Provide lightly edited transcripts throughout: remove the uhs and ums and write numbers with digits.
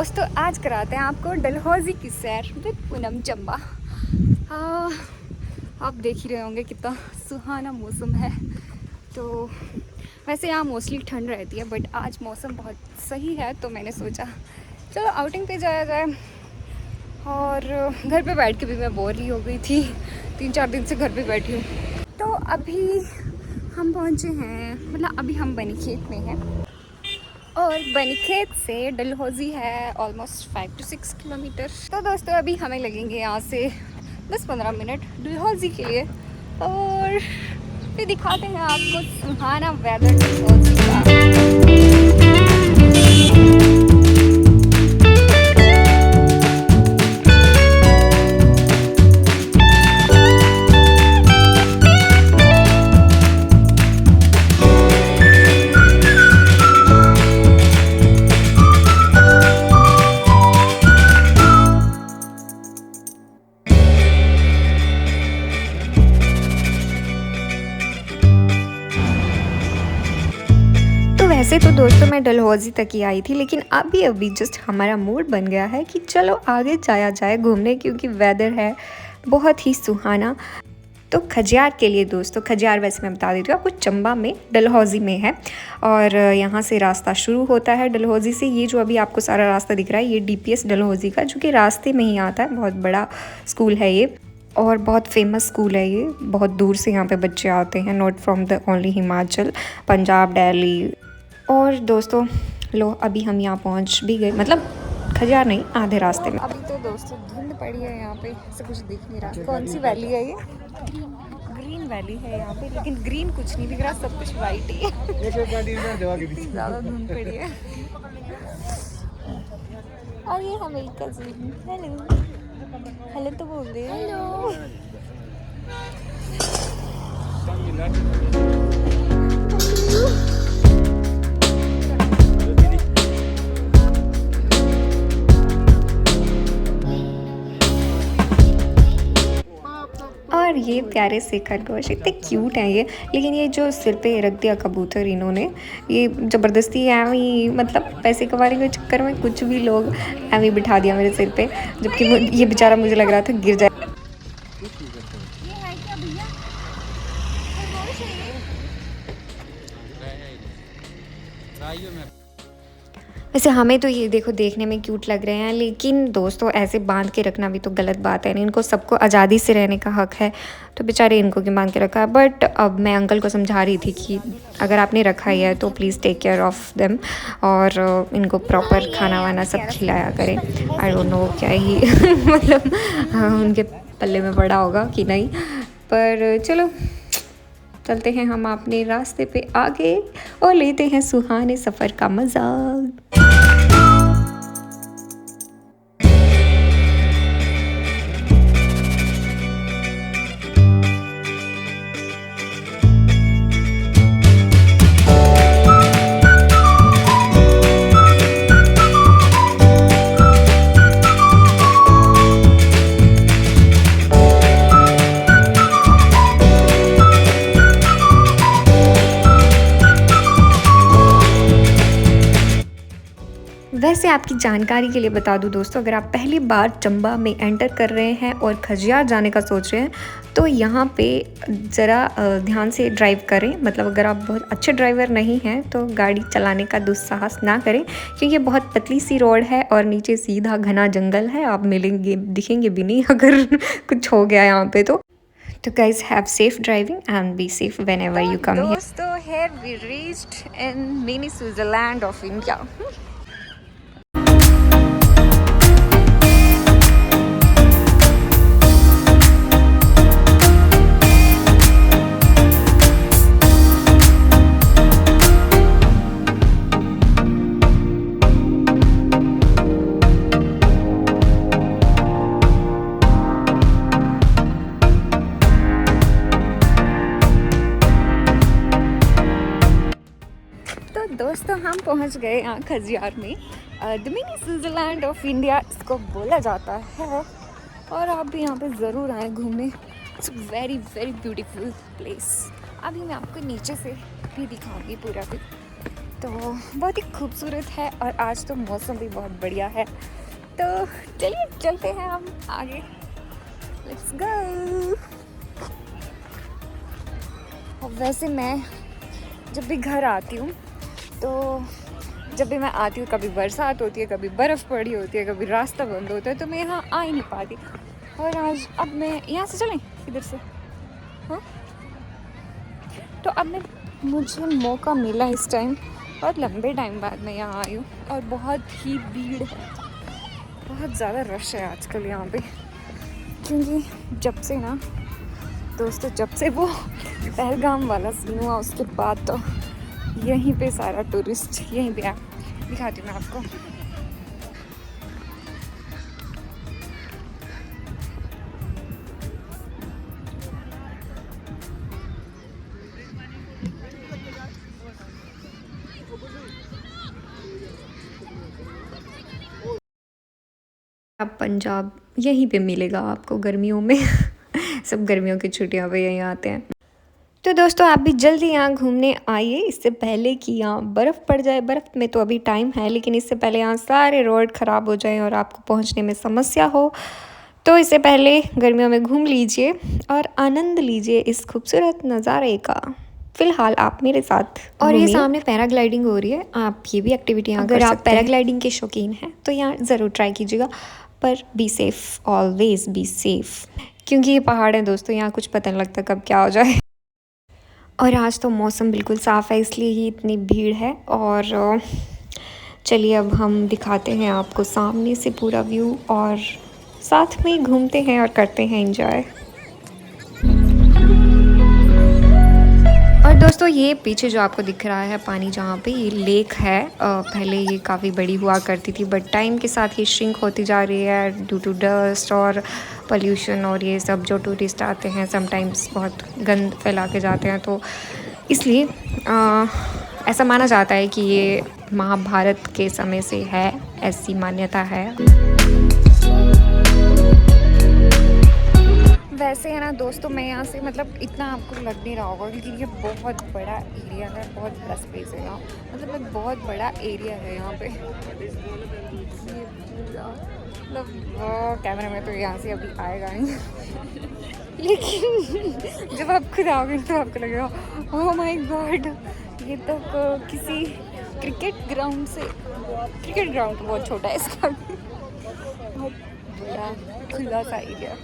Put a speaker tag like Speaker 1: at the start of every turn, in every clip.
Speaker 1: दोस्तों आज कराते हैं आपको डलहौजी की सैर विद पूनम चंबा। आप देख ही रहे होंगे कितना सुहाना मौसम है। तो वैसे यहाँ मोस्टली ठंड रहती है बट आज मौसम बहुत सही है तो मैंने सोचा चलो आउटिंग पे जाया जाए। और घर पे बैठ के भी मैं बोर ही हो गई थी, 3-4 दिन से घर पे बैठी हूँ। तो अभी हम पहुँचे हैं, मतलब अभी हम बनीखेत में हैं और बनीखेत से डलहौजी है ऑलमोस्ट 5 to 6 किलोमीटर। तो दोस्तों अभी हमें लगेंगे यहाँ से 10-15 मिनट डलहौजी के लिए और फिर दिखाते हैं आपको सुहाना वेदर डलहौजी का। वैसे तो दोस्तों मैं डलहौजी तक ही आई थी, लेकिन अभी जस्ट हमारा मूड बन गया है कि चलो आगे जाया जाए घूमने, क्योंकि वेदर है बहुत ही सुहाना। तो खजियार के लिए दोस्तों, खजियार वैसे मैं बता देती हूँ आपको चंबा में डलहौजी में है और यहाँ से रास्ता शुरू होता है डलहौजी से। ये जो अभी आपको सारा रास्ता दिख रहा है ये DPS डलहौजी का, जो कि रास्ते में ही आता है। बहुत बड़ा स्कूल है ये और बहुत फेमस स्कूल है ये। बहुत दूर से यहाँ पे बच्चे आते हैं, not from the only Himachal, Punjab, Delhi. और दोस्तों लो अभी हम यहाँ पहुँच भी गए, मतलब खजियार नहीं, आधे रास्ते में। अभी तो दोस्तों धुंध पड़ी है यहाँ पे, ऐसे कुछ दिख नहीं रहा। कौन सी वैली है ये? ग्रीन वैली है यहाँ पे, लेकिन ग्रीन कुछ नहीं दिख रहा, सब कुछ वाइट ही है। ज़्यादा धुंध पड़ी है। और ये हमें कजिन हेलो तो बोल दे। हेलो और ये प्यारे से खरगोश इतने क्यूट हैं ये। लेकिन ये जो सिर पे रख दिया कबूतर इन्होंने, ये ज़बरदस्ती एवी, मतलब पैसे कमाने के चक्कर में कुछ भी लोग एवी बिठा दिया मेरे सिर पे, जबकि ये बेचारा मुझे लग रहा था गिर जाए। वैसे हमें तो ये देखो देखने में क्यूट लग रहे हैं, लेकिन दोस्तों ऐसे बांध के रखना भी तो गलत बात है। इनको सबको आज़ादी से रहने का हक है, तो बेचारे इनको क्यों बांध के रखा है। बट अब मैं अंकल को समझा रही थी कि अगर आपने रखा ही है तो please take care of them और इनको प्रॉपर खाना वाना सब खिलाया करें। आई डोंट नो क्या ही मतलब उनके पल्ले में पड़ा होगा कि नहीं, पर चलो चलते हैं हम अपने रास्ते पे आगे और लेते हैं सुहाने सफ़र का मज़ा। वैसे आपकी जानकारी के लिए बता दूं दोस्तों, अगर आप पहली बार चंबा में एंटर कर रहे हैं और खजियार जाने का सोच रहे हैं तो यहाँ पे ज़रा ध्यान से ड्राइव करें। मतलब अगर आप बहुत अच्छे ड्राइवर नहीं हैं तो गाड़ी चलाने का दुस्साहस ना करें, क्योंकि ये बहुत पतली सी रोड है और नीचे सीधा घना जंगल है। आप मिलेंगे दिखेंगे भी नहीं अगर कुछ हो गया यहाँ पे तो guys have safe driving and be safe whenever you come here. दोस्तों here we reached in mini Switzerland of India. दोस्तों हम पहुंच गए यहाँ खजियार में। The mini Switzerland of India इसको बोला जाता है और आप भी यहाँ पे ज़रूर आएँ घूमने। It's very very beautiful place. अभी मैं आपको नीचे से भी दिखाऊंगी पूरा भी। तो बहुत ही खूबसूरत है और आज तो मौसम भी बहुत बढ़िया है। तो चलिए चलते हैं हम आगे, लेट्स गो। वैसे मैं जब भी घर आती हूँ तो जब भी मैं आती हूँ कभी बरसात होती है, कभी बर्फ़ पड़ी होती है, कभी रास्ता बंद होता है, तो मैं यहाँ आ ही नहीं पाती। और आज अब मैं यहाँ से चलें इधर से, हाँ तो अब मुझे मौका मिला इस टाइम, बहुत लंबे टाइम बाद मैं यहाँ आई हूँ और बहुत ही भीड़ है, बहुत ज़्यादा रश है आजकल यहाँ पे। क्योंकि जब से ना दोस्तों, जब से वो पहलगाम वाला सीन हुआ उसके बाद तो यहीं पे सारा टूरिस्ट यहीं पे आ। दिखाती हूँ मैं आपको। अब पंजाब यहीं पे मिलेगा आपको गर्मियों में सब गर्मियों की छुट्टियों पे यहीं आते हैं। तो दोस्तों आप भी जल्दी यहाँ घूमने आइए, इससे पहले कि यहाँ बर्फ़ पड़ जाए। बर्फ़ में तो अभी टाइम है, लेकिन इससे पहले यहाँ सारे रोड ख़राब हो जाएं और आपको पहुँचने में समस्या हो। तो इससे पहले गर्मियों में घूम लीजिए और आनंद लीजिए इस खूबसूरत नज़ारे का। फ़िलहाल आप मेरे साथ और ये सामने पैराग्लाइडिंग हो रही है, आप ये भी एक्टिविटी यहाँ कर सकते हैं। अगर आप पैराग्लाइडिंग के शौकीन हैं तो यहाँ ज़रूर ट्राई कीजिएगा, पर be safe, always be safe, क्योंकि ये पहाड़ है दोस्तों, यहाँ कुछ पता नहीं लगता कब क्या हो जाए। और आज तो मौसम बिल्कुल साफ़ है, इसलिए ही इतनी भीड़ है। और चलिए अब हम दिखाते हैं आपको सामने से पूरा व्यू और साथ में घूमते हैं और करते हैं एंजॉय। और दोस्तों ये पीछे जो आपको दिख रहा है पानी, जहाँ पे ये लेक है, पहले ये काफ़ी बड़ी हुआ करती थी, बट टाइम के साथ ये श्रिंक होती जा रही है ड्यू टू डस्ट और पोल्यूशन और ये सब। जो टूरिस्ट आते हैं समटाइम्स बहुत गंद फैला के जाते हैं, तो इसलिए ऐसा माना जाता है कि ये महाभारत के समय से है, ऐसी मान्यता है। वैसे है ना दोस्तों, मैं यहाँ से मतलब इतना आपको लग नहीं रहा होगा, क्योंकि ये बहुत बड़ा एरिया है, बहुत बड़ा स्पेस है यहाँ, मतलब एक बहुत बड़ा एरिया है यहाँ पे। ये पूरा मतलब कैमरा में तो यहाँ से अभी आएगा नहीं लेकिन जब आप खुद आओगे तो आपको लगेगा ओह माय गॉड, ये तो किसी क्रिकेट ग्राउंड से, क्रिकेट ग्राउंड तो बहुत छोटा है, इसका बहुत बड़ा खुला सा एरिया।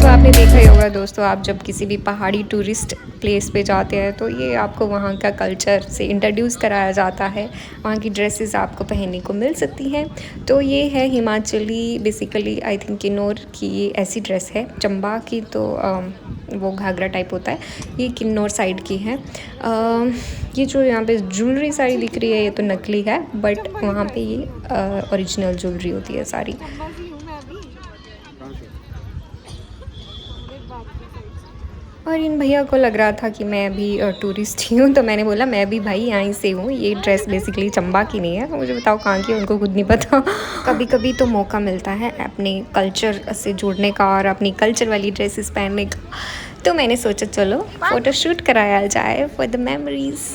Speaker 1: आपने देखा ही होगा दोस्तों, आप जब किसी भी पहाड़ी टूरिस्ट प्लेस पे जाते हैं तो ये आपको वहाँ का कल्चर से इंट्रोड्यूस कराया जाता है, वहाँ की ड्रेसेस आपको पहनने को मिल सकती हैं। तो ये है Himachali, basically I think Kinnaur की ये ऐसी ड्रेस है। चंबा की तो वो घाघरा टाइप होता है, ये किन्नौर साइड की है। ये जो यहाँ पे ज्वेलरी सारी दिख रही है ये तो नकली है, बट वहाँ पे ये ओरिजिनल ज्वेलरी होती है सारी। और इन भैया को लग रहा था कि मैं भी टूरिस्ट ही हूँ, तो मैंने बोला मैं भी भाई यहीं से हूँ, ये ड्रेस बेसिकली चंबा की नहीं है, तो मुझे बताओ कहाँ की है, उनको खुद नहीं पता। कभी कभी तो मौका मिलता है अपने कल्चर से जुड़ने का और अपनी कल्चर वाली ड्रेसेस पहनने का, तो मैंने सोचा चलो फ़ोटोशूट कराया जाए फॉर द मेमोरीज़।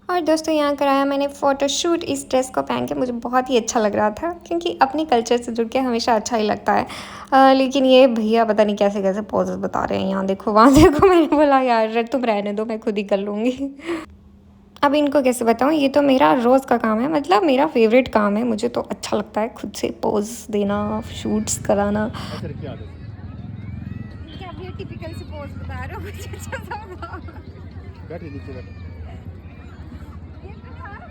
Speaker 1: और दोस्तों यहाँ कराया मैंने फ़ोटोशूट इस ड्रेस को पहन के, मुझे बहुत ही अच्छा लग रहा था, क्योंकि अपने कल्चर से जुड़ के हमेशा अच्छा ही लगता है। लेकिन ये भैया पता नहीं कैसे कैसे पोजेस बता रहे हैं, यहाँ देखो वहाँ देखो। मैंने बोला यार तुम रहने दो, मैं खुद ही कर लूँगी। अब इनको कैसे बताऊँ, ये तो मेरा रोज़ का काम है, मतलब मेरा फेवरेट काम है, मुझे तो अच्छा लगता है खुद से पोज देना, शूट्स कराना। टिपिकल से पोज बता रहे हो, कुछ अच्छा सा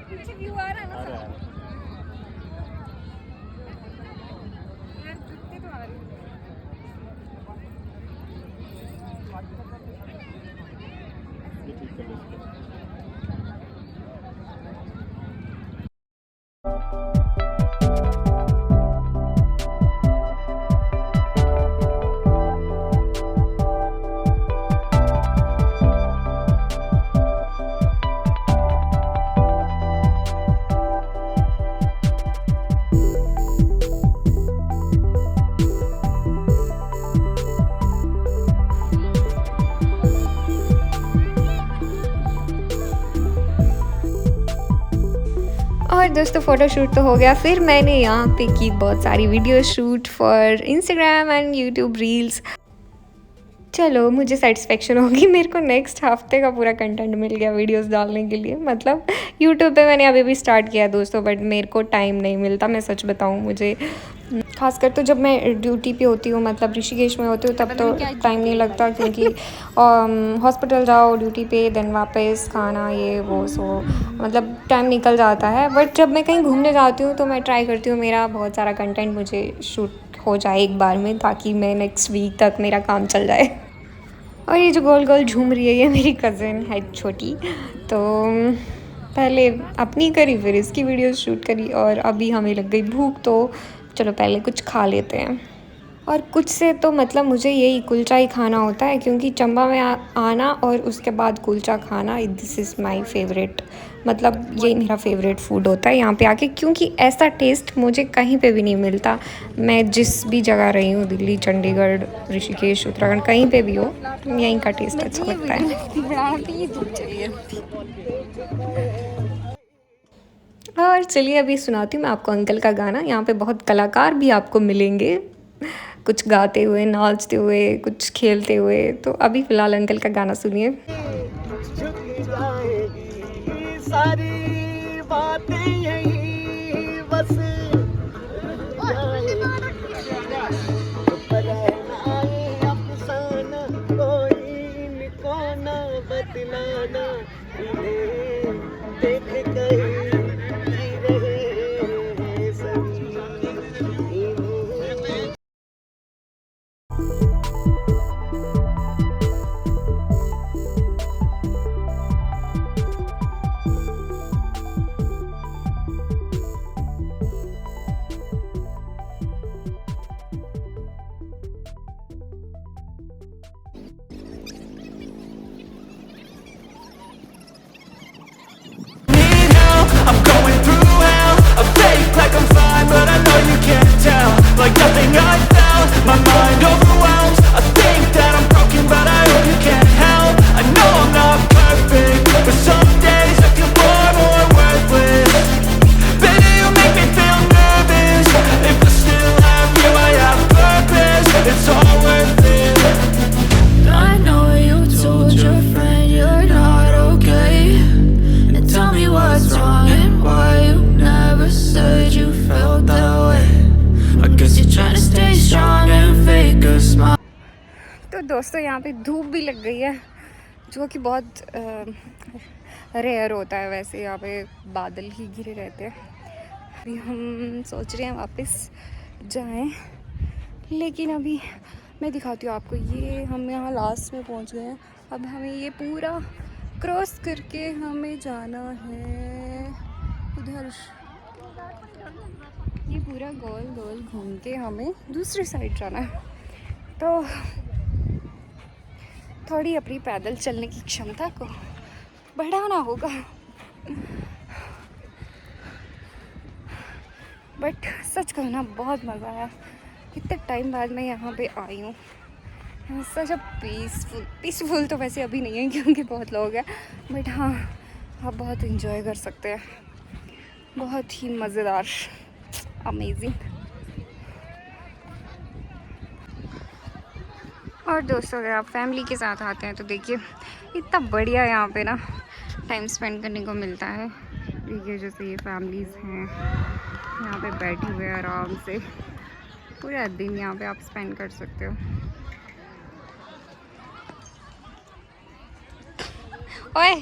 Speaker 1: पीछे व्यू आ रहा है ना, यार जुत्ते तो आ रहे हैं। और दोस्तों फ़ोटोशूट तो हो गया, फिर मैंने यहाँ पे की बहुत सारी video shoot for Instagram and YouTube reels. चलो मुझे सेटिस्फेक्शन होगी, मेरे को नेक्स्ट हफ्ते का पूरा कंटेंट मिल गया वीडियोस डालने के लिए। मतलब यूट्यूब पे मैंने अभी भी स्टार्ट किया दोस्तों, बट मेरे को टाइम नहीं मिलता, मैं सच बताऊँ। मुझे खासकर तो जब मैं ड्यूटी पे होती हूँ, मतलब ऋषिकेश में होती हूँ, तब तो टाइम नहीं लगता, क्योंकि हॉस्पिटल जाओ, ड्यूटी पे, देन वापस खाना, ये वो, सो मतलब टाइम निकल जाता है। बट जब मैं कहीं घूमने जाती हूँ तो मैं ट्राई करती हूँ मेरा बहुत सारा कंटेंट मुझे शूट हो जाए एक बार में, ताकि मैं नेक्स्ट वीक तक मेरा काम चल जाए। और ये जो गोल गोल झूम रही है, ये मेरी कज़न है छोटी, तो पहले अपनी करी, फिर इसकी वीडियो शूट करी, और अभी हमें लग गई भूख, तो चलो पहले कुछ खा लेते हैं। और कुछ से तो मतलब मुझे यही कुलचा ही खाना होता है, क्योंकि चंबा में आना और उसके बाद कुलचा खाना, दिस इज़ माय फेवरेट। मतलब ये मेरा फेवरेट फूड होता है यहाँ पे आके, क्योंकि ऐसा टेस्ट मुझे कहीं पे भी नहीं मिलता। मैं जिस भी जगह रही हूँ, दिल्ली, चंडीगढ़, ऋषिकेश, उत्तराखंड, कहीं पे भी हो, यहीं का टेस्ट अच्छा लगता है। और चलिए अभी सुनाती हूँ मैं आपको अंकल का गाना। यहाँ पे बहुत कलाकार भी आपको मिलेंगे, कुछ गाते हुए, नाचते हुए, कुछ खेलते हुए। तो अभी फ़िलहाल अंकल का गाना सुनिए। सारी बातें यही बस बतलाना देख like nothing I felt, my mind overwhelms. I think that I'm broken, but I hope you can't help. I know I'm not perfect, but some days I feel more worthless. Baby, you make me feel nervous. If I still have you, I have purpose. It's all worth it. I know you told your friend you're not okay, and tell me what's wrong and why you never said you felt that way. तो दोस्तों यहाँ पे धूप भी लग गई है, जो कि बहुत रेयर होता है। वैसे यहाँ पे बादल ही घिरे रहते हैं। अभी हम सोच रहे हैं वापस जाएं, लेकिन अभी मैं दिखाती हूँ आपको। ये हम यहाँ लास्ट में पहुँच गए हैं। अब हमें ये पूरा क्रॉस करके हमें जाना है उधर। ये पूरा गोल गोल घूम के हमें दूसरी साइड जाना है। तो थोड़ी अपनी पैदल चलने की क्षमता को बढ़ाना होगा। बट सच कहूँ ना, बहुत मज़ा आया। कितने टाइम बाद मैं यहाँ पे आई हूँ। सच अब पीसफुल तो वैसे अभी नहीं है, क्योंकि बहुत लोग हैं, बट हाँ, आप बहुत इंजॉय कर सकते हैं। बहुत ही मज़ेदार, अमेजिंग। और दोस्तों अगर आप फैमिली के साथ आते हैं तो देखिए इतना बढ़िया यहाँ पे ना टाइम स्पेंड करने को मिलता है। देखिए जैसे ये फैमिलीज़ हैं यहाँ पे बैठी हुए आराम से, पूरा दिन यहाँ पे आप स्पेंड कर सकते हो। ओए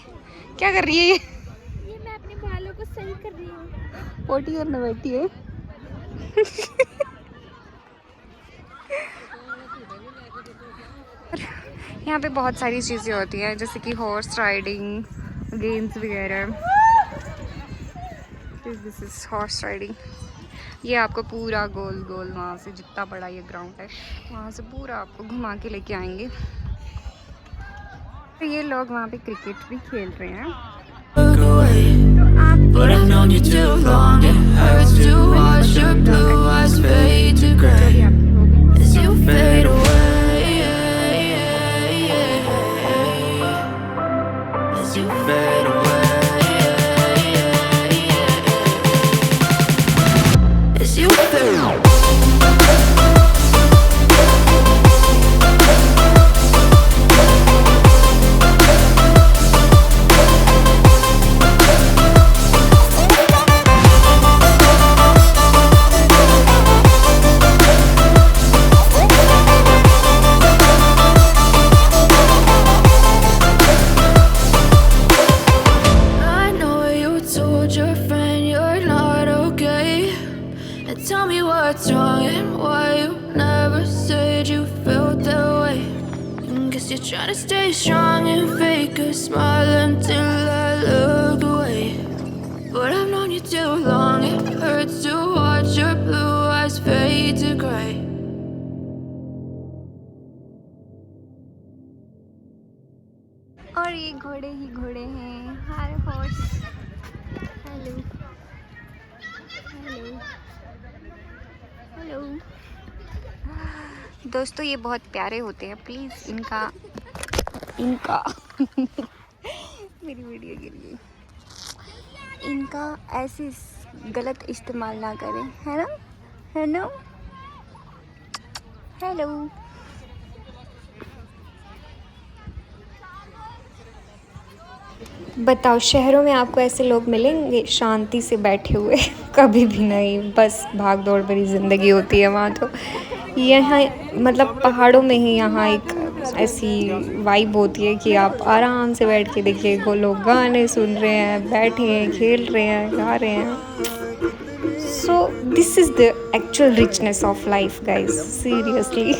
Speaker 1: क्या कर रही है ये?
Speaker 2: मैं अपने बालों को सही कर रही हूँ।
Speaker 1: पोटी करने बैठी है। यहाँ पे बहुत सारी चीज़ें होती हैं, जैसे कि हॉर्स राइडिंग, गेम्स वगैरह। This is horse riding. ये आपको पूरा गोल गोल वहाँ से, जितना बड़ा ये ग्राउंड है, वहाँ से पूरा आपको घुमा के लेके आएंगे। तो ये लोग वहाँ पे क्रिकेट भी खेल रहे हैं। But I've known you too long. It hurts to watch your blue eyes fade to gray as you fade away, as you fade away.
Speaker 3: You're trying to stay strong and fake a smile until I look away. But I've known you too long, it hurts to watch your blue eyes fade to gray.
Speaker 1: और ये घोड़े ही घोड़े हैं। हाय horse. Hello hello hello. दोस्तों ये बहुत प्यारे होते हैं, प्लीज़ इनका मेरी वीडियो गिर गई। इनका ऐसे गलत इस्तेमाल ना करें, है ना? है ना? हेलो। बताओ, शहरों में आपको ऐसे लोग मिलेंगे शांति से बैठे हुए? कभी भी नहीं, बस भाग दौड़ भरी ज़िंदगी होती है वहाँ तो। यहाँ मतलब पहाड़ों में ही यहाँ एक ऐसी वाइब होती है कि आप आराम से बैठ के देखिए, वो लोग गाने सुन रहे हैं, बैठे हैं, खेल रहे हैं, गा रहे हैं। So this is the actual richness of life guys, seriously.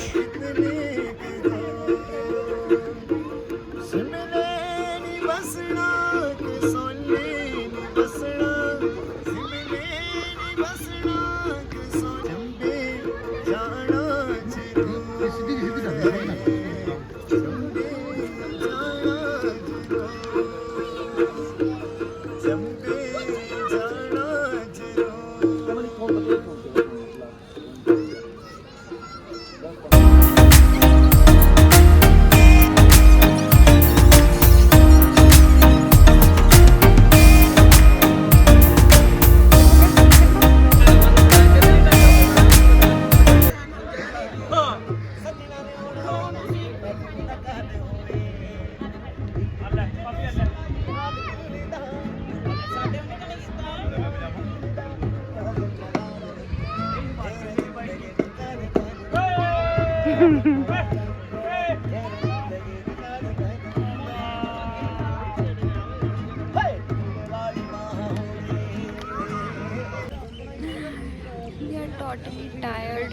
Speaker 1: Totally tired.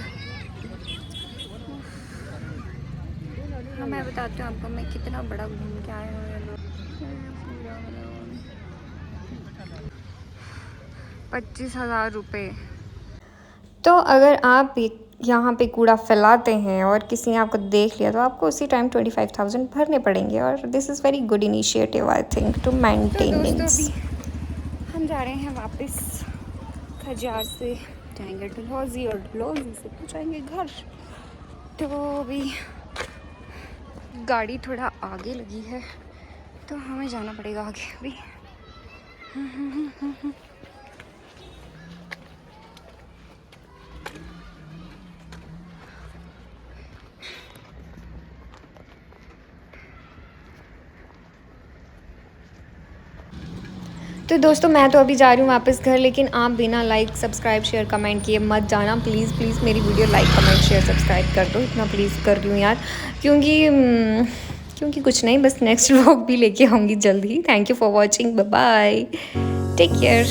Speaker 1: हाँ, मैं बताती हूँ आपको मैं कितना बड़ा घूम के आया हूँ। 25,000 रुपये। तो अगर आप यहाँ पे कूड़ा फैलाते हैं और किसी ने आपको देख लिया तो आपको उसी टाइम 25,000 भरने पड़ेंगे। और this is very good initiative I think to maintenance. हम जा रहे हैं वापस खजियार से, जाएंगे डलहौजी और डलहौजी से जाएंगे घर। तो अभी गाड़ी थोड़ा आगे लगी है तो हमें जाना पड़ेगा आगे अभी। तो दोस्तों मैं तो अभी जा रही हूँ वापस घर, लेकिन आप बिना लाइक सब्सक्राइब शेयर कमेंट किए मत जाना प्लीज़। प्लीज़ मेरी video like comment share subscribe कर दो, इतना प्लीज़ कर रही हूँ यार, क्योंकि कुछ नहीं, बस नेक्स्ट व्लॉग भी लेके आऊँगी जल्दी। Thank you for watching, bye bye, take care.